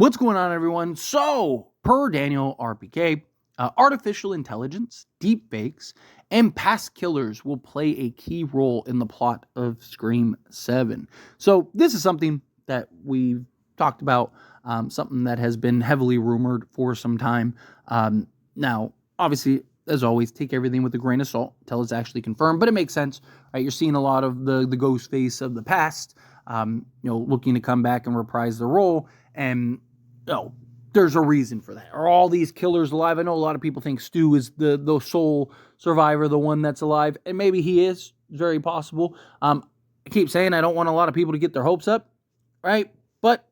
What's going on, everyone? So, per Daniel RPK, artificial intelligence, deepfakes, and past killers will play a key role in the plot of Scream 7. So, this is something that we've talked about, something that has been heavily rumored for some time. Now, obviously, as always, take everything with a grain of salt until it's actually confirmed, but it makes sense, right? You're seeing a lot of the Ghostface of the past, looking to come back and reprise the role, and there's a reason for that. Are all these killers alive? I know a lot of people think Stu is the sole survivor, the one that's alive, and maybe he is. It's very possible. I keep saying I don't want a lot of people to get their hopes up, right? But,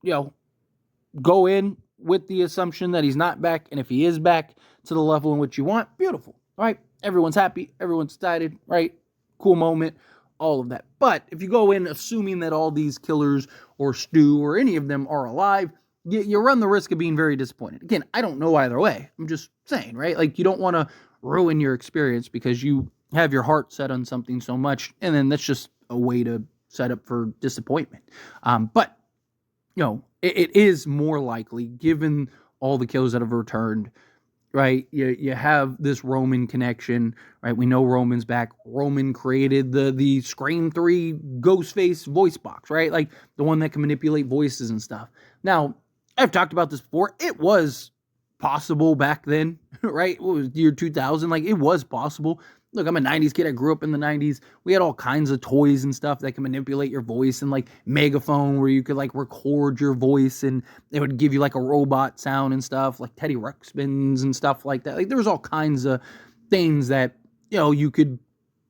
go in with the assumption that he's not back, and if he is back to the level in which you want, beautiful, right? Everyone's happy, everyone's excited, right? Cool moment, all of that. But if you go in assuming that all these killers or Stu or any of them are alive, you run the risk of being very disappointed. Again, I don't know either way. I'm just saying, right? Like, you don't want to ruin your experience because you have your heart set on something so much, and then that's just a way to set up for disappointment. But it is more likely, given all the kills that have returned, right? You have this Roman connection, right? We know Roman's back. Roman created the Scream 3 Ghostface voice box, right? Like the one that can manipulate voices and stuff. Now, I've talked about this before. It was possible back then, right? What was year 2000? Like, it was possible. Look, I'm a 90s kid. I grew up in the 90s. We had all kinds of toys and stuff that can manipulate your voice, and like megaphone where you could like record your voice and it would give you like a robot sound and stuff, like Teddy Ruxpins and stuff like that. Like, there was all kinds of things that, you could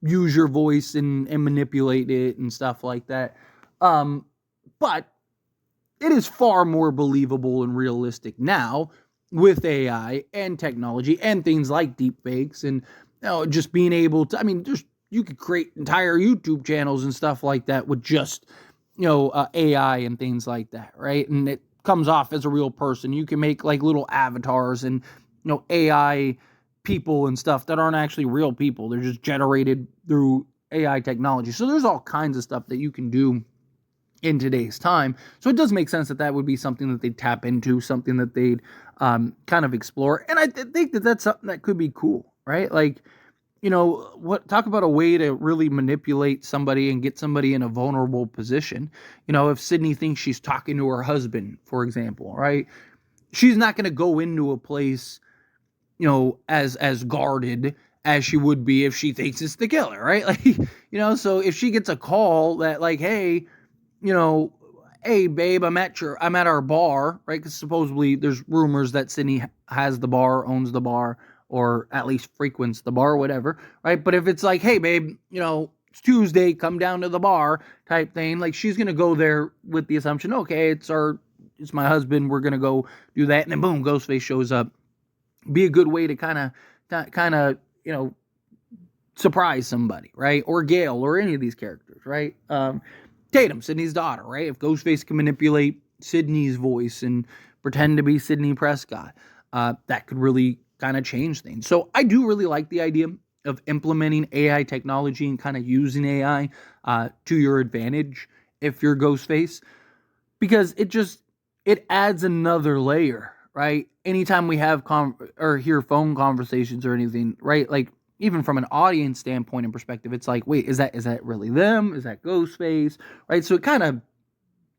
use your voice and manipulate it and stuff like that. But it is far more believable and realistic now with AI and technology and things like deepfakes and just being able to, you could create entire YouTube channels and stuff like that with just, AI and things like that, right? And it comes off as a real person. You can make like little avatars and, AI people and stuff that aren't actually real people. They're just generated through AI technology. So there's all kinds of stuff that you can do in today's time. So it does make sense that would be something that they'd tap into, something that they'd kind of explore. And I think that that's something that could be cool, right? Like, talk about a way to really manipulate somebody and get somebody in a vulnerable position. If Sydney thinks she's talking to her husband, for example, right? She's not going to go into a place, as guarded as she would be if she thinks it's the killer, right? Like, so if she gets a call that like, hey, hey babe, I'm at our bar, right? Because supposedly there's rumors that Sydney has the bar, owns the bar, or at least frequents the bar, whatever, right? But if it's like, hey babe, it's Tuesday, come down to the bar type thing, like she's gonna go there with the assumption, okay, it's my husband, we're gonna go do that, and then boom, Ghostface shows up. Be a good way to kind of surprise somebody, right? Or Gail, or any of these characters, right? Tatum, Sydney's daughter, right? If Ghostface can manipulate Sydney's voice and pretend to be Sydney Prescott, that could really kind of change things. So I do really like the idea of implementing AI technology and kind of using AI to your advantage if you're Ghostface, because it adds another layer, right? Anytime we have or hear phone conversations or anything, right? Like, even from an audience standpoint and perspective, it's like, wait, is that really them? Is that Ghostface? Right? So it kind of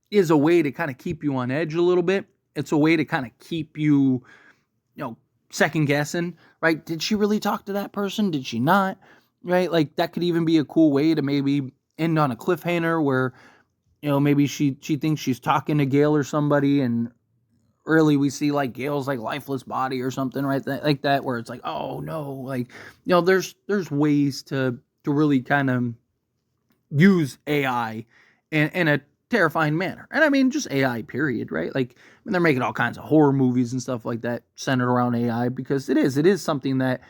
is a way to kind of keep you on edge a little bit. It's a way to kind of keep you, second guessing, right? Did she really talk to that person? Did she not? Right? Like, that could even be a cool way to maybe end on a cliffhanger where, maybe she thinks she's talking to Gail or somebody, and really we see like Gail's like lifeless body or something, right? Like that, where it's like, oh no, like, there's ways to really kind of use AI in a terrifying manner. And just AI period, right? Like, they're making all kinds of horror movies and stuff like that centered around AI, because it is something that,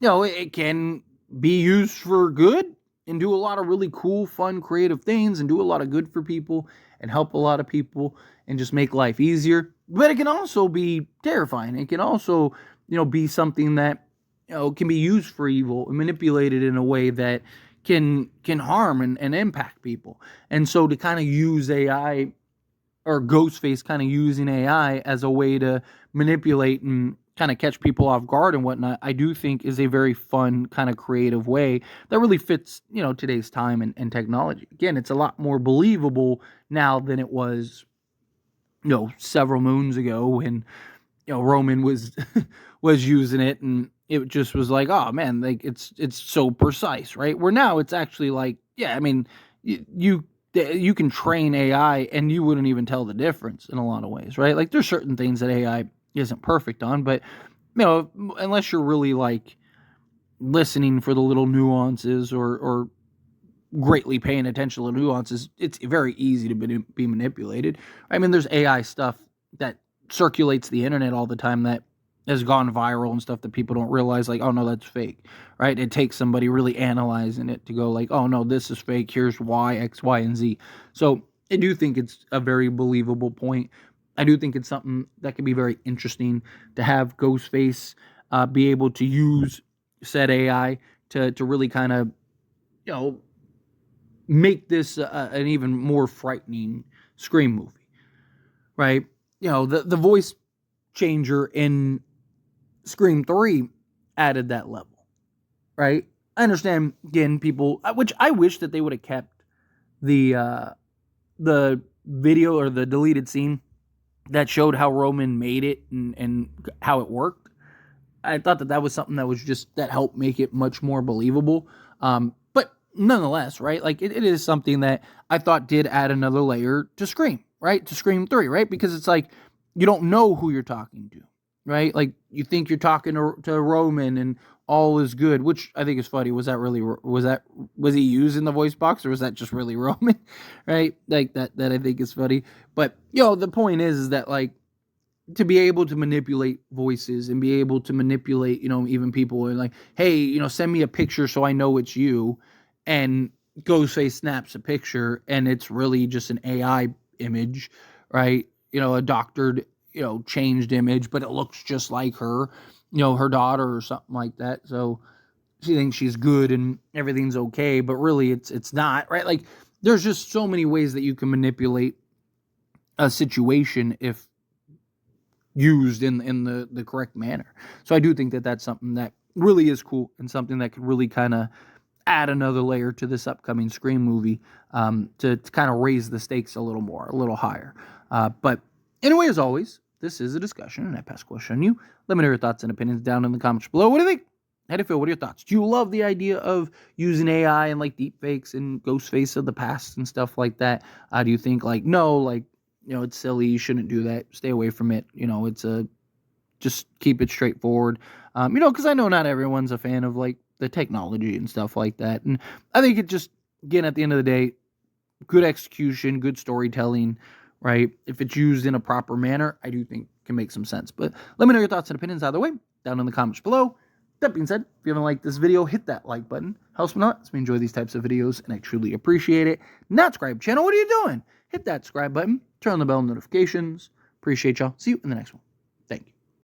it can be used for good and do a lot of really cool, fun, creative things and do a lot of good for people and help a lot of people and just make life easier. But it can also be terrifying. It can also, be something that, can be used for evil and manipulated in a way that can harm and impact people. And so to kind of use AI or Ghostface kind of using AI as a way to manipulate and kind of catch people off guard and whatnot, I do think is a very fun kind of creative way that really fits, today's time and technology. Again, it's a lot more believable now than it was, several moons ago when, Roman was was using it, and it just was like, oh man, like it's so precise, right? Where now it's actually like, yeah, I mean, you can train AI and you wouldn't even tell the difference in a lot of ways, right? Like there's certain things that AI isn't perfect on, but unless you're really like listening for the little nuances or greatly paying attention to the nuances, it's very easy to be manipulated. I mean, there's AI stuff that circulates the internet all the time that has gone viral and stuff that people don't realize, like, oh no, that's fake, right? It takes somebody really analyzing it to go like, oh no, this is fake, here's why, X, Y, and Z. So I do think it's a very believable point. I do think it's something that can be very interesting to have Ghostface be able to use said AI to really kind of, make this an even more frightening Scream movie, right? The voice changer in Scream 3 added that level, right? I understand, again, people, which I wish that they would have kept the video or the deleted scene that showed how Roman made it and how it worked. I thought that was something that was just, that helped make it much more believable. But nonetheless, right? Like it is something that I thought did add another layer to Scream, right? To Scream 3, right? Because it's like, you don't know who you're talking to, right? Like you think you're talking to Roman and all is good, which I think is funny. Was he using the voice box, or was that just really Roman? Right? Like that I think is funny. But the point is that like, to be able to manipulate voices and be able to manipulate, even people are like, hey, send me a picture so I know it's you. And Ghostface snaps a picture and it's really just an AI image, right? A doctored, changed image, but it looks just like her, her daughter or something like that. So she thinks she's good and everything's okay, but really it's not, right? Like there's just so many ways that you can manipulate a situation if used in the correct manner. So I do think that that's something that really is cool and something that could really kind of add another layer to this upcoming Scream movie, to kind of raise the stakes a little more, a little higher. But anyway, as always, this is a discussion, and I pass the question on you. Let me know your thoughts and opinions down in the comments below. What do you think? How do you feel? What are your thoughts? Do you love the idea of using AI and like deepfakes and Ghostface of the past and stuff like that? Do you think like, no, like, it's silly, you shouldn't do that, stay away from it, just keep it straightforward, because I know not everyone's a fan of like the technology and stuff like that, and I think it just, again, at the end of the day, good execution, good storytelling, right? If it's used in a proper manner, I do think can make some sense. But let me know your thoughts and opinions either way down in the comments below. That being said, if you haven't liked this video, hit that like button. Helps me out. Lets me enjoy these types of videos, and I truly appreciate it. Not subscribe channel, what are you doing? Hit that subscribe button. Turn on the bell notifications. Appreciate y'all. See you in the next one.